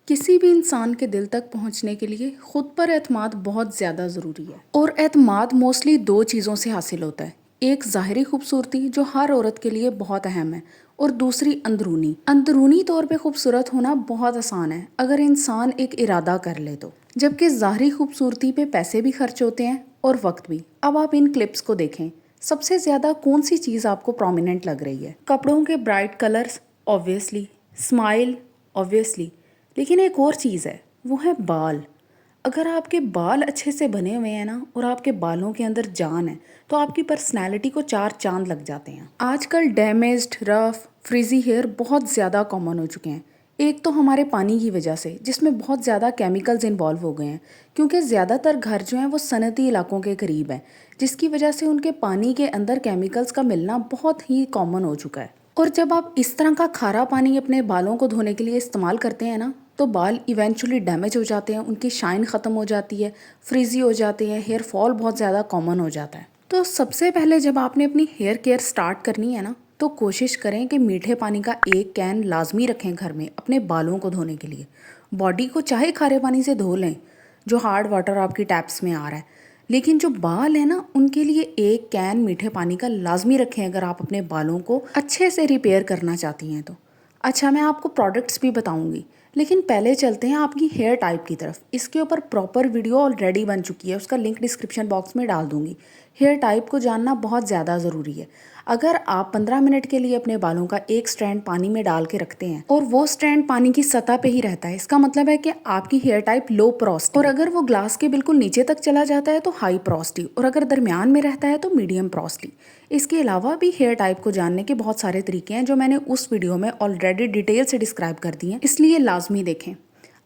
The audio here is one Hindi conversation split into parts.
किसी भी इंसान के दिल तक पहुंचने के लिए खुद पर एतमाद बहुत ज़्यादा ज़रूरी है। और एतमाद मोस्टली दो चीज़ों से हासिल होता है। एक ज़ाहिरी खूबसूरती जो हर औरत के लिए बहुत अहम है, और दूसरी अंदरूनी। अंदरूनी तौर पे खूबसूरत होना बहुत आसान है अगर इंसान एक इरादा कर ले तो, जबकि ज़ाहिरी खूबसूरती पे पैसे भी खर्च होते हैं और वक्त भी। अब आप इन क्लिप्स को देखें। सबसे ज़्यादा कौन सी चीज़ आपको प्रोमिनेंट लग रही है? कपड़ों के bright colours obviously, smile obviously, लेकिन एक और चीज़ है, वो है बाल। अगर आपके बाल अच्छे से बने हुए हैं ना, और आपके बालों के अंदर जान है, तो आपकी पर्सनैलिटी को चार चांद लग जाते हैं। आजकल डैमेज्ड, रफ, फ्रीजी हेयर बहुत ज़्यादा कॉमन हो चुके हैं। एक तो हमारे पानी की वजह से, जिसमें बहुत ज़्यादा केमिकल्स इन्वॉल्व हो गए हैं, क्योंकि ज़्यादातर घर जो हैं वो सनती इलाकों के करीब हैं, जिसकी वजह से उनके पानी के अंदर केमिकल्स का मिलना बहुत ही कॉमन हो चुका है। और जब आप इस तरह का खारा पानी अपने बालों को धोने के लिए इस्तेमाल करते हैं ना, तो बाल इवेंचुअली डैमेज हो जाते हैं, उनकी शाइन ख़त्म हो जाती है, फ्रीजी हो जाते हैं, हेयर फॉल बहुत ज़्यादा कॉमन हो जाता है। तो सबसे पहले जब आपने अपनी हेयर केयर स्टार्ट करनी है ना, तो कोशिश करें कि मीठे पानी का एक कैन लाजमी रखें घर में अपने बालों को धोने के लिए। बॉडी को चाहे खारे पानी से धो लें, जो हार्ड वाटर आपकी टैप्स में आ रहा है, लेकिन जो बाल है ना, उनके लिए एक कैन मीठे पानी का लाजमी रखें अगर आप अपने बालों को अच्छे से रिपेयर करना चाहती हैं तो। अच्छा, मैं आपको प्रोडक्ट्स भी बताऊंगी, लेकिन पहले चलते हैं आपकी हेयर टाइप की तरफ। इसके ऊपर प्रॉपर वीडियो ऑलरेडी बन चुकी है, उसका लिंक डिस्क्रिप्शन बॉक्स में डाल दूंगी। हेयर टाइप को जानना बहुत ज़्यादा ज़रूरी है। अगर आप 15 मिनट के लिए अपने बालों का एक स्ट्रैंड पानी में डाल के रखते हैं और वो स्ट्रैंड पानी की सतह पे ही रहता है, इसका मतलब है कि आपकी हेयर टाइप लो पोरोसिटी। और अगर वो ग्लास के बिल्कुल नीचे तक चला जाता है तो हाई पोरोसिटी, और अगर दरमियान में रहता है तो मीडियम पोरोसिटी। इसके अलावा भी हेयर टाइप को जानने के बहुत सारे तरीके हैं जो मैंने उस वीडियो में ऑलरेडी डिटेल से डिस्क्राइब कर दी हैं, इसलिए लाजमी देखें।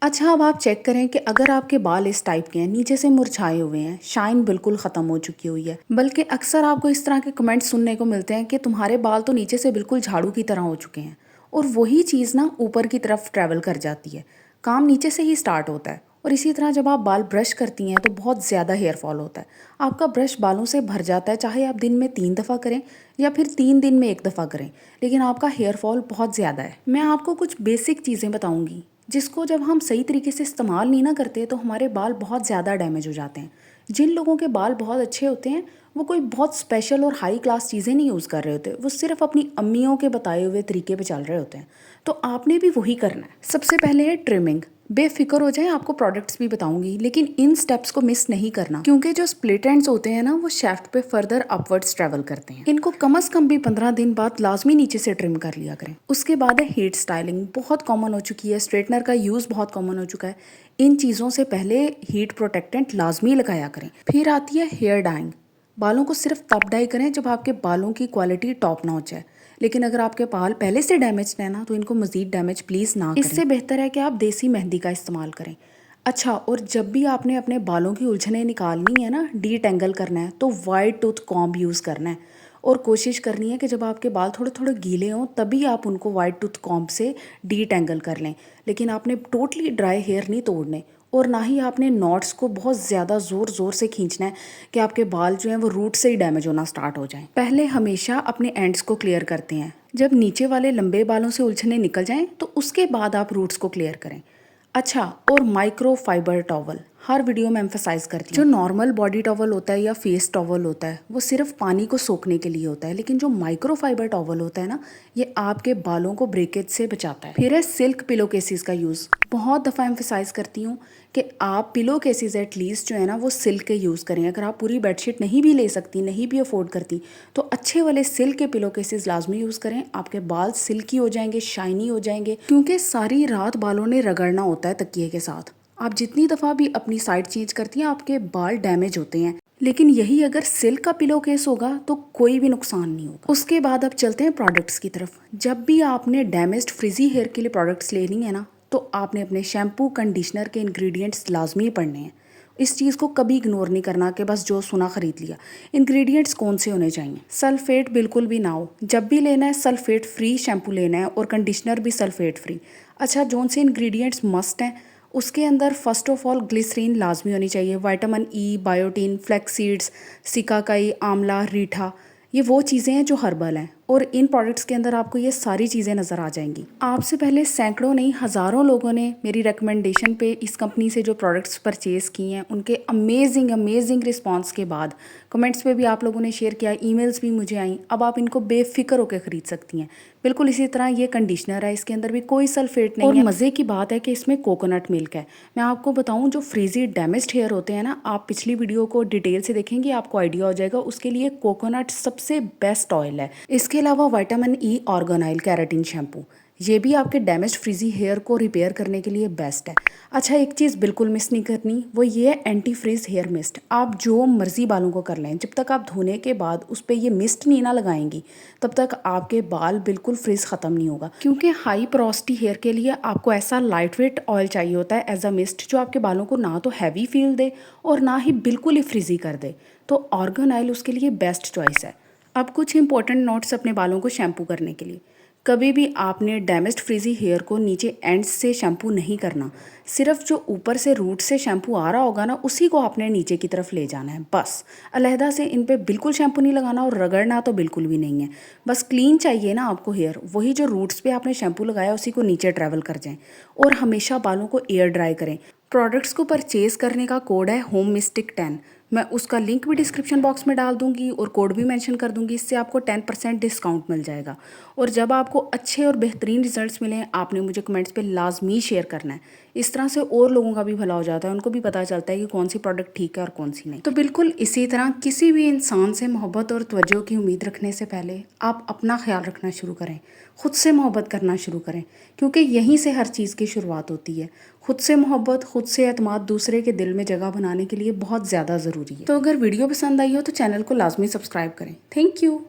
अच्छा, अब आप चेक करें कि अगर आपके बाल इस टाइप के हैं, नीचे से मुरझाए हुए हैं, शाइन बिल्कुल ख़त्म हो चुकी हुई है, बल्कि अक्सर आपको इस तरह के कमेंट्स सुनने को मिलते हैं कि तुम्हारे बाल तो नीचे से बिल्कुल झाड़ू की तरह हो चुके हैं, और वही चीज़ ना ऊपर की तरफ ट्रैवल कर जाती है। काम नीचे से ही स्टार्ट होता है। और इसी तरह जब आप बाल ब्रश करती हैं तो बहुत ज़्यादा हेयर फॉल होता है। आपका ब्रश बालों से भर जाता है, चाहे आप दिन में 3 दफ़ा करें या फिर 3 दिन में 1 दफ़ा करें, लेकिन आपका हेयर फॉल बहुत ज़्यादा है। मैं आपको कुछ बेसिक चीज़ें बताऊंगी जिसको जब हम सही तरीके से इस्तेमाल नहीं ना करते तो हमारे बाल बहुत ज़्यादा डैमेज हो जाते हैं। जिन लोगों के बाल बहुत अच्छे होते हैं वो कोई बहुत स्पेशल और हाई क्लास चीज़ें नहीं यूज़ कर रहे होते, वो सिर्फ अपनी अम्मियों के बताए हुए तरीके पे चल रहे होते हैं। तो आपने भी वही करना है। सबसे पहले है ट्रिमिंग। बेफिक्र हो जाए, आपको प्रोडक्ट्स भी बताऊंगी, लेकिन इन स्टेप्स को मिस नहीं करना, क्योंकि जो स्प्लिट एंड्स होते हैं ना, वो शेफ्ट पे फर्दर अपवर्ड्स ट्रेवल करते हैं। इनको कम से कम भी 15 दिन बाद लाजमी नीचे से ट्रिम कर लिया करें। उसके बाद है हेयर स्टाइलिंग। बहुत कॉमन हो चुकी है, स्ट्रेटनर का यूज़ बहुत कॉमन हो चुका है। इन चीज़ों से पहले हीट प्रोटेक्टेंट लाजमी लगाया करें। फिर आती है हेयर डाइंग। बालों को सिर्फ तब डाई करें जब आपके बालों की क्वालिटी टॉप नॉच है, लेकिन अगर आपके बाल पहले से डैमेज है ना, तो इनको मज़ीद डैमेज प्लीज़ ना करें। इससे बेहतर है कि आप देसी मेहंदी का इस्तेमाल करें। अच्छा, और जब भी आपने अपने बालों की उलझनें निकालनी है ना, डीटेंगल करना है, तो वाइट टूथ कॉम्ब यूज़ करना है। और कोशिश करनी है कि जब आपके बाल थोड़े थोड़े गीले हों तभी आप उनको वाइट टूथ कॉम्ब से डीटेंगल कर लें, लेकिन आपने टोटली ड्राई हेयर नहीं तोड़ने, और ना ही आपने नॉट्स को बहुत ज़्यादा ज़ोर ज़ोर से खींचना है कि आपके बाल जो हैं वो रूट से ही डैमेज होना स्टार्ट हो जाएं। पहले हमेशा अपने एंड्स को क्लियर करते हैं। जब नीचे वाले लंबे बालों से उलझने निकल जाएं तो उसके बाद आप रूट्स को क्लियर करें। अच्छा, और माइक्रो फाइबर टॉवल हर वीडियो में एम्फेसाइज करती हूँ। जो नॉर्मल बॉडी टॉवल होता है या फेस टॉवल होता है वो सिर्फ पानी को सोखने के लिए होता है, लेकिन जो माइक्रो फाइबर टॉवल होता है ना, ये आपके बालों को ब्रेकेज से बचाता है। फिर है सिल्क पिलो केसेस का यूज़। बहुत दफ़ा एम्फेसाइज करती हूँ कि आप पिलो केसेस एटलीस्ट जो है ना वो सिल्क के यूज़ करें। अगर आप पूरी बेडशीट नहीं भी ले सकती, नहीं भी अफोर्ड करती, तो अच्छे वाले सिल्क के पिलो केसेस लाजमी यूज़ करें। आपके बाल सिल्की हो जाएंगे, शाइनी हो जाएंगे, क्योंकि सारी रात बालों ने रगड़ना होता है तकिए के साथ। आप जितनी दफ़ा भी अपनी साइड चेंज करती हैं आपके बाल डैमेज होते हैं, लेकिन यही अगर सिल्क का पिलो केस होगा तो कोई भी नुकसान नहीं होगा। उसके बाद अब चलते हैं प्रोडक्ट्स की तरफ। जब भी आपने डैमेज्ड फ्रिजी हेयर के लिए प्रोडक्ट्स लेनी है ना, तो आपने अपने शैम्पू कंडीशनर के इंग्रेडिएंट्स लाजमी पढ़ने हैं। इस चीज़ को कभी इग्नोर नहीं करना कि बस जो सुना खरीद लिया। इंग्रेडिएंट्स कौन से होने चाहिए? सल्फेट बिल्कुल भी ना हो। जब भी लेना है सल्फेट फ्री शैम्पू लेना है, और कंडीशनर भी सल्फेट फ्री। अच्छा, जोन से इंग्रेडिएंट्स मस्ट हैं उसके अंदर फर्स्ट ऑफ ऑल ग्लिसरीन लाजमी होनी चाहिए, vitamin E, biotin, flax seeds, shikakai, amla, reetha, ये वो चीज़ें हैं जो हर्बल हैं। और इन प्रोडक्ट्स के अंदर आपको ये सारी चीज़ें नज़र आ जाएंगी। आपसे पहले सैकड़ों नहीं हज़ारों लोगों ने मेरी रिकमेंडेशन पे इस कंपनी से जो प्रोडक्ट्स परचेज़ किए हैं, उनके अमेजिंग रिस्पांस के बाद कमेंट्स पे भी आप लोगों ने शेयर किया, ईमेल्स भी मुझे आई। अब आप इनको बेफिक्र होकर ख़रीद सकती हैं। बिल्कुल इसी तरह ये कंडीशनर है, इसके अंदर भी कोई सल्फेट नहीं है। और मज़े की बात है कि इसमें कोकोनट मिल्क है। मैं आपको बताऊं, जो फ्रीजी डैमेज्ड हेयर होते हैं ना, आप पिछली वीडियो को डिटेल से देखेंगे, आपको आइडिया हो जाएगा। उसके लिए कोकोनट सबसे बेस्ट ऑयल है। इसके अलावा vitamin E organ oil keratin shampoo, ये भी आपके डैमेज फ्रीजी हेयर को रिपेयर करने के लिए बेस्ट है। अच्छा, एक चीज़ बिल्कुल मिस नहीं करनी, वो ये है एंटी फ्रीज हेयर मिस्ट। आप जो मर्जी बालों को कर लें, जब तक आप धोने के बाद उस पर ये मिस्ट नहीं ना लगाएंगी, तब तक आपके बाल बिल्कुल फ्रीज ख़त्म नहीं होगा। क्योंकि हाई पोरोसिटी हेयर के लिए आपको ऐसा लाइट वेट ऑयल चाहिए होता है एज अ मिस्ट, जो आपके बालों को ना तो हैवी फील दे और ना ही बिल्कुल ही फ्रीजी कर दे। तो ऑर्गन ऑयल उसके लिए बेस्ट चॉइस है। अब कुछ इंपॉर्टेंट नोट्स अपने बालों को शैम्पू करने के लिए। कभी भी आपने डैमेज्ड फ्रीजी हेयर को नीचे एंड्स से शैम्पू नहीं करना। सिर्फ जो ऊपर से रूट से शैम्पू आ रहा होगा ना, उसी को आपने नीचे की तरफ ले जाना है बस। अलहदा से इन पे बिल्कुल शैम्पू नहीं लगाना और रगड़ना तो बिल्कुल भी नहीं है। बस क्लीन चाहिए ना आपको हेयर, वही जो रूट्स पे आपने शैम्पू लगाया उसी को नीचे ट्रैवल कर जाएं। और हमेशा बालों को एयर ड्राई करें। प्रोडक्ट्स को परचेज़ करने का कोड है होम मिस्टिक 10। मैं उसका लिंक भी डिस्क्रिप्शन बॉक्स में डाल दूंगी और कोड भी मेंशन कर दूंगी। इससे आपको 10% डिस्काउंट मिल जाएगा। और जब आपको अच्छे और बेहतरीन रिजल्ट्स मिलें, आपने मुझे कमेंट्स पे लाजमी शेयर करना है। इस तरह से और लोगों का भी भला हो जाता है, उनको भी पता चलता है कि कौन सी प्रोडक्ट ठीक है और कौन सी नहीं। तो बिल्कुल इसी तरह किसी भी इंसान से मोहब्बत और तवज्जो की उम्मीद रखने से पहले आप अपना ख्याल रखना शुरू करें, खुद से मोहब्बत करना शुरू करें, क्योंकि यहीं से हर चीज़ की शुरुआत होती है। खुद से मोहब्बत, खुद से एतमाद दूसरे के दिल में जगह बनाने के लिए बहुत ज़्यादा ज़रूरी है। तो अगर वीडियो पसंद आई हो तो चैनल को लाजमी सब्सक्राइब करें। Thank you.